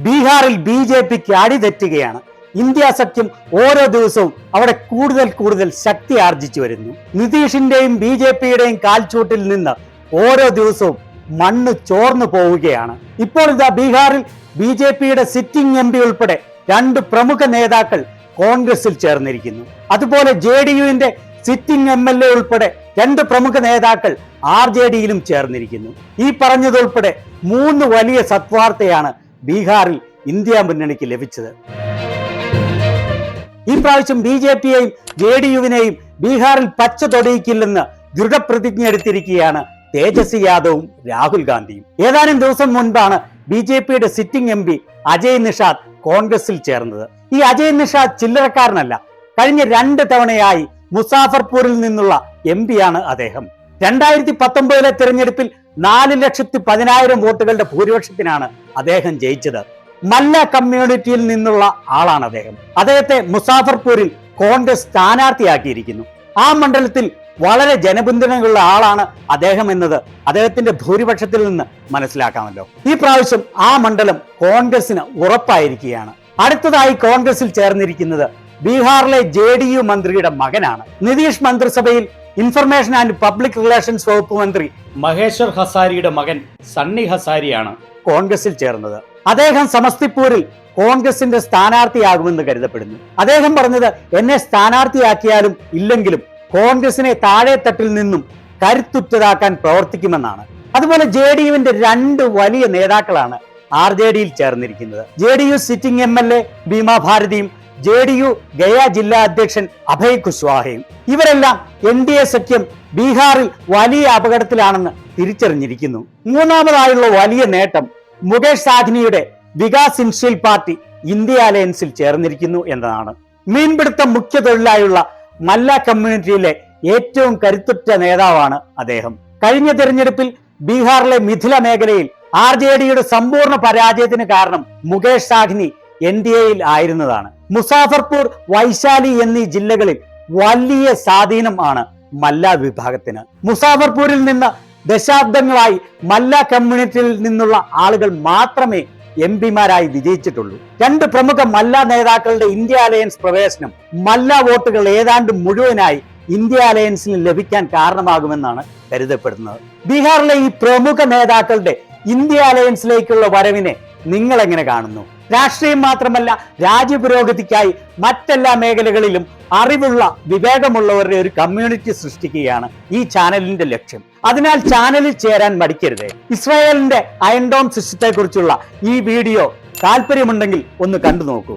ബീഹാറിൽ BJPക്ക് അടിതെറ്റുകയാണ്. ഇന്ത്യ സഖ്യം ഓരോ ദിവസവും അവിടെ കൂടുതൽ ശക്തി ആർജിച്ചു വരുന്നു. നിതീഷിന്റെയും BJPയുടെയും കാൽച്ചൂട്ടിൽ നിന്ന് ഓരോ ദിവസവും മണ്ണ് ചോർന്നു പോവുകയാണ്. ഇപ്പോൾ ഇതാ ബീഹാറിൽ BJPയുടെ സിറ്റിംഗ് MP ഉൾപ്പെടെ 2 പ്രമുഖ നേതാക്കൾ കോൺഗ്രസിൽ ചേർന്നിരിക്കുന്നു. അതുപോലെ JDUവിന്റെ സിറ്റിംഗ് MLA ഉൾപ്പെടെ 2 പ്രമുഖ നേതാക്കൾ RJDയിലും ചേർന്നിരിക്കുന്നു. ഈ പറഞ്ഞതുൾപ്പെടെ 3 വലിയ സത്വാർത്തയാണ് ബീഹാറിൽ ഇന്ത്യ മുന്നണിക്ക് ലഭിച്ചത്. ഈ പ്രാവശ്യം BJPയെയും JDUവിനെയും ബീഹാറിൽ പച്ച തൊടിയിക്കില്ലെന്ന് ദൃഢപ്രതിജ്ഞ എടുത്തിരിക്കുകയാണ് തേജസ്വി യാദവും രാഹുൽ ഗാന്ധിയും. ഏതാനും ദിവസം മുൻപാണ് BJPയുടെ സിറ്റിംഗ് MP അജയ് നിഷാദ് കോൺഗ്രസിൽ ചേർന്നത്. ഈ അജയ് നിഷാദ് ചില്ലറക്കാരനല്ല. കഴിഞ്ഞ 2 തവണയായി മുസാഫർപൂരിൽ നിന്നുള്ള MP-യാണ് അദ്ദേഹം. 2019 തെരഞ്ഞെടുപ്പിൽ 4,10,000 വോട്ടുകളുടെ ഭൂരിപക്ഷത്തിനാണ് അദ്ദേഹം ജയിച്ചത്. മല്ല കമ്മ്യൂണിറ്റിയിൽ നിന്നുള്ള ആളാണ് അദ്ദേഹം. അദ്ദേഹത്തെ മുസാഫർപൂരിൽ കോൺഗ്രസ് സ്ഥാനാർത്ഥിയാക്കിയിരിക്കുന്നു. ആ മണ്ഡലത്തിൽ വളരെ ജനപിന്തുണയുള്ള ആളാണ് അദ്ദേഹം എന്നത് അദ്ദേഹത്തിന്റെ ഭൂരിപക്ഷത്തിൽ നിന്ന് മനസ്സിലാക്കാമല്ലോ. ഈ പ്രാവശ്യം ആ മണ്ഡലം കോൺഗ്രസിന് ഉറപ്പായിരിക്കുകയാണ്. അടുത്തതായി കോൺഗ്രസിൽ ചേർന്നിരിക്കുന്നത് ബീഹാറിലെ JDU മന്ത്രിയുടെ മകനാണ്. നിതീഷ് മന്ത്രിസഭയിൽ ഇൻഫർമേഷൻ ആൻഡ് പബ്ലിക് റിലേഷൻസ് വകുപ്പ് മന്ത്രി മഹേശ്വർ ഹസാരിയുടെ മകൻ സണ്ണി ഹസാരിയാണ് കോൺഗ്രസിൽ ചേർന്നത്. അദ്ദേഹം സമസ്തിപൂരിൽ കോൺഗ്രസിന്റെ സ്ഥാനാർത്ഥിയാകുമെന്ന് കരുതപ്പെടുന്നു. അദ്ദേഹം പറഞ്ഞത്, എന്നെ സ്ഥാനാർത്ഥിയാക്കിയാലും ഇല്ലെങ്കിലും കോൺഗ്രസിനെ താഴെത്തട്ടിൽ നിന്നും കരുത്തുറ്റതാക്കാൻ പ്രവർത്തിക്കുമെന്നാണ്. അതുപോലെ JDUവിന്റെ 2 വലിയ നേതാക്കളാണ് RJDയിൽ ചേർന്നിരിക്കുന്നത്. JDU സിറ്റിംഗ് MLA ഭീമാ ഭാരതിയും JDU ഗയ ജില്ലാ അധ്യക്ഷൻ അഭയ് കുശ്വാഹയും. ഇവരെല്ലാം NDA സഖ്യം ബീഹാറിൽ വലിയ അപകടത്തിലാണെന്ന് തിരിച്ചറിഞ്ഞിരിക്കുന്നു. മൂന്നാമതായുള്ള വലിയ നേട്ടം മുകേഷ് സാഹ്നിയുടെ വികാസ് ഇൻഷീൽ പാർട്ടി ഇന്ത്യ അലയൻസിൽ ചേർന്നിരിക്കുന്നു എന്നതാണ്. മീൻപിടുത്തം മുഖ്യ തൊഴിലായുള്ള മല്ല കമ്മ്യൂണിറ്റിയിലെ ഏറ്റവും കരുത്തുറ്റ നേതാവാണ് അദ്ദേഹം. കഴിഞ്ഞ തെരഞ്ഞെടുപ്പിൽ ബീഹാറിലെ മിഥില മേഖലയിൽ RJDയുടെ സമ്പൂർണ്ണ പരാജയത്തിന് കാരണം മുകേഷ് സാഹ്നി NDAയിൽ ആയിരുന്നതാണ്. മുസാഫർപൂർ, വൈശാലി എന്നീ ജില്ലകളിൽ വലിയ സ്വാധീനം ആണ് മല്ല വിഭാഗത്തിന്. മുസാഫർപൂരിൽ നിന്ന് ദശാബ്ദങ്ങളായി മല്ല കമ്മ്യൂണിറ്റിയിൽ നിന്നുള്ള ആളുകൾ മാത്രമേ MP-മാരായി വിജയിച്ചിട്ടുള്ളൂ. 2 പ്രമുഖ മല്ല നേതാക്കളുടെ ഇന്ത്യ അലയൻസ് പ്രവേശനം മല്ല വോട്ടുകൾ ഏതാണ്ട് മുഴുവനായി ഇന്ത്യ അലയൻസിന് ലഭിക്കാൻ കാരണമാകുമെന്നാണ് കരുതപ്പെടുന്നത്. ബീഹാറിലെ ഈ പ്രമുഖ നേതാക്കളുടെ ഇന്ത്യ അലയൻസിലേക്കുള്ള വരവിനെ നിങ്ങൾ എങ്ങനെ കാണുന്നു? രാഷ്ട്രീയം മാത്രമല്ല, രാജ്യപുരോഗതിക്കായി മറ്റെല്ലാ മേഖലകളിലും അറിവുള്ള വിവേകമുള്ളവരുടെ ഒരു കമ്മ്യൂണിറ്റി സൃഷ്ടിക്കുകയാണ് ഈ ചാനലിന്റെ ലക്ഷ്യം. അതിനാൽ ചാനലിൽ ചേരാൻ മടിക്കരുത്. ഇസ്രായേലിന്റെ അയൺ ഡോം സിസ്റ്റത്തെ കുറിച്ചുള്ള ഈ വീഡിയോ താല്പര്യമുണ്ടെങ്കിൽ ഒന്ന് കണ്ടു നോക്കൂ.